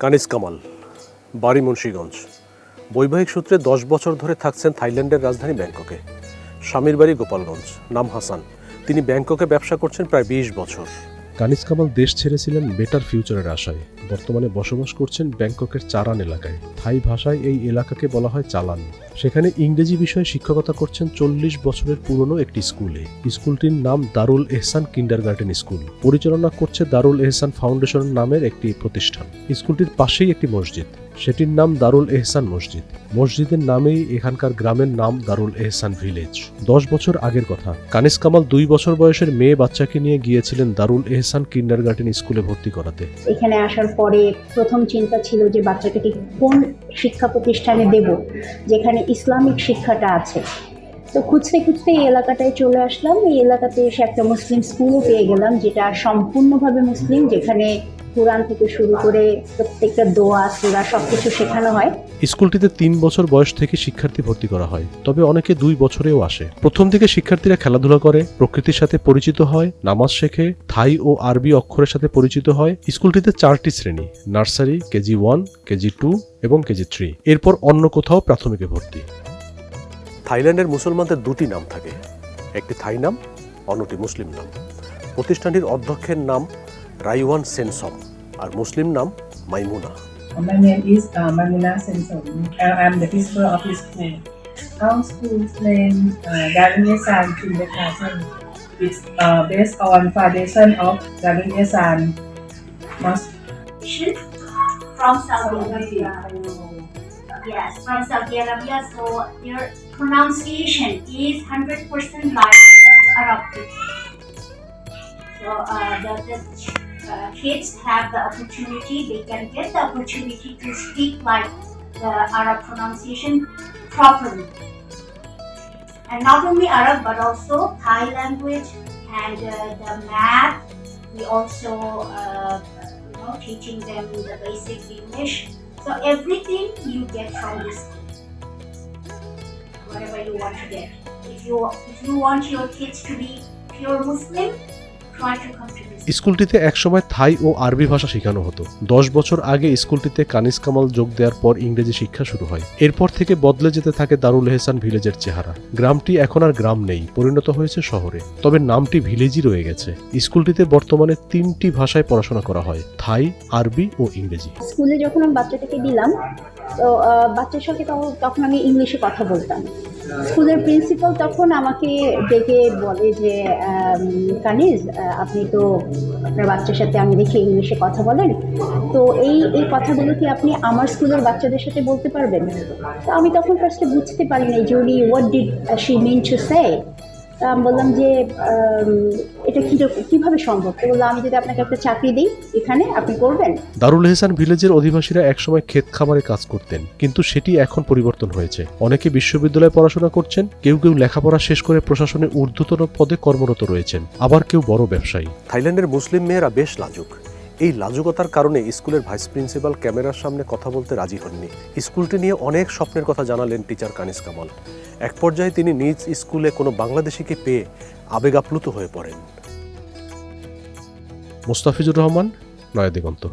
কানিজ কামাল, বাড়ি মুন্সিগঞ্জ। বৈবাহিক সূত্রে 10 বছর ধরে থাকছেন থাইল্যান্ডের রাজধানী ব্যাংককে। স্বামীর বাড়ি গোপালগঞ্জ, নাম হাসান। তিনি ব্যাংককে ব্যবসা করছেন প্রায় 20 বছর। কানিজ কামাল দেশ ছেড়েছিলেন বেটার ফিউচারের আশায়। বর্তমানে বসবাস করছেন ব্যাংককের চারান এলাকায়। থাই ভাষায় এই এলাকাকে বলা হয় চালান। সেখানে ইংরেজি বিষয়ে শিক্ষকতা করছেন 40 বছরের পুরনো একটি স্কুলে। স্কুলটির নাম দারুল এহসান কিন্ডারগার্টেন স্কুল। পরিচালনা করছে দারুল এহসান ফাউন্ডেশন নামের একটি প্রতিষ্ঠান। স্কুলটির পাশেই একটি মসজিদ, সেটির নাম দারুল এহসান মসজিদ। মসজিদের নামেই এখানকার গ্রামের নাম দারুল এহসান ভিলেজ। 10 বছর আগের কথা। কানিজ কামাল 2 বছর বয়সের মেয়ে বাচ্চাকে নিয়ে গিয়েছিলেন দারুল এহসান কিন্ডারগার্টেন স্কুলে ভর্তি করাতে। এখানে আসার পরে প্রথম চিন্তা ছিল যে বাচ্চাকে ঠিক কোন শিক্ষা প্রতিষ্ঠানে দেব যেখানে ইসলামিক শিক্ষাটা আছে। তো খুঁজতে খুঁজতে এই এলাকাটায় চলে আসলাম। এই এলাকাতে এসে একটা মুসলিম স্কুলও পেয়ে গেলাম, যেটা সম্পূর্ণভাবে মুসলিম, যেখানে কোরআন থেকে শুরু করে প্রত্যেকটা দোয়া সূরা সবকিছু শেখানো হয়। স্কুলটিতে 3 বছর বয়স থেকে শিক্ষার্থী ভর্তি করা হয়, তবে অনেকে 2 বছরেও আসে। প্রথম থেকে শিক্ষার্থীরা খেলাধুলা করে, প্রকৃতির সাথে পরিচিত হয়, নামাজ শেখে, থাই ও আরবি অক্ষরের সাথে পরিচিত হয়। স্কুলটিতে 4টি শ্রেণী: নার্সারি, কেজি 1, কেজি 2 এবং কেজি 3। এরপর অন্য কোথাও প্রাথমিকে ভর্তি। থাইল্যান্ডের মুসলমানদের 2টি নাম থাকে, একটি থাই নাম, অন্যটি মুসলিম নাম। প্রতিষ্ঠানটির অধ্যক্ষের নাম রাইওয়ান সেনসম আর মুসলিম নাম মাইমুনা। My name is Maimuna Sensom. I am the principal of this school. Our school's name Darunyasan Kindergarten. It's based on foundation of Darunyasan Mosque. From Saudi Arabia. Yes, from Saudi Arabia. So their pronunciation is 100% like Arabic. So the kids have the opportunity, they can get the opportunity to speak like the Arab pronunciation properly. And not only Arab but also Thai language and the math. We also teaching them the basic English. So everything you get from this school, whatever you want to get. If you want your kids to be pure Muslim, try to come to this. স্কুলটিতে একসময় থাই ও আরবি ভাষা শেখানো হতো। 10 বছর আগে স্কুলটিতে কানিজ কামাল যোগ দেওয়ার পর ইংরেজি শিক্ষা শুরু হয়। এরপর থেকে বদলে যেতে থাকে দারুল এহসান ভিলেজের চেহারা। গ্রামটি এখন আর গ্রাম নেই, পরিণত হয়েছে শহরে, তবে নামটি ভিলেজই রয়ে গেছে। স্কুলটিতে বর্তমানে 3টি ভাষায় পড়াশোনা করা হয়: থাই, আরবি ও ইংরেজি। স্কুলে যখন আমি বাচ্চাটাকে দিলাম, তো বাচ্চার সাথে তখন আমি ইংলিশে কথা বলতাম। স্কুলের প্রিন্সিপাল তখন আমাকে ডেকে বলে যে কানিজ, আপনি তো আপনার বাচ্চার সাথে আমি দেখি ইংলিশে কথা বলেন, তো এই কথাগুলো কি আপনি আমার স্কুলের বাচ্চাদের সাথে বলতে পারবেন? তো আমি তখন ফার্স্টে বুঝতে পারি নাই যে উনি what did she mean to say. আমি বললাম যে এটা কিভাবে সম্ভব? তো বললাম, আমি যদি আপনাকে একটা চাকরি দিই এখানে, আপনি করবেন? দারুল এহসান ভিলেজের অধিবাসীরা একসময় ক্ষেত খামারে কাজ করতেন, কিন্তু সেটি এখন পরিবর্তন হয়েছে। অনেকে বিশ্ববিদ্যালয়ে পড়াশোনা করছেন, কেউ লেখাপড়া শেষ করে প্রশাসনে ঊর্ধ্বতন পদে কর্মরত রয়েছেন, আবার কেউ বড় ব্যবসায়ী। থাইল্যান্ডের মুসলিম মেয়েরা বেশ লাজুক। এই লাজুকতার কারণে স্কুলের ভাইস প্রিন্সিপাল ক্যামেরার সামনে কথা বলতে রাজি হননি। স্কুলটি নিয়ে অনেক স্বপ্নের কথা জানালেন টিচার কানিজ কামাল। এক পর্যায়ে তিনি নিজ স্কুলে কোনো বাংলাদেশিকে পেয়ে আবেগ আপ্লুত হয়ে পড়েন। মোস্তাফিজুর রহমান, নয়া দিগন্ত।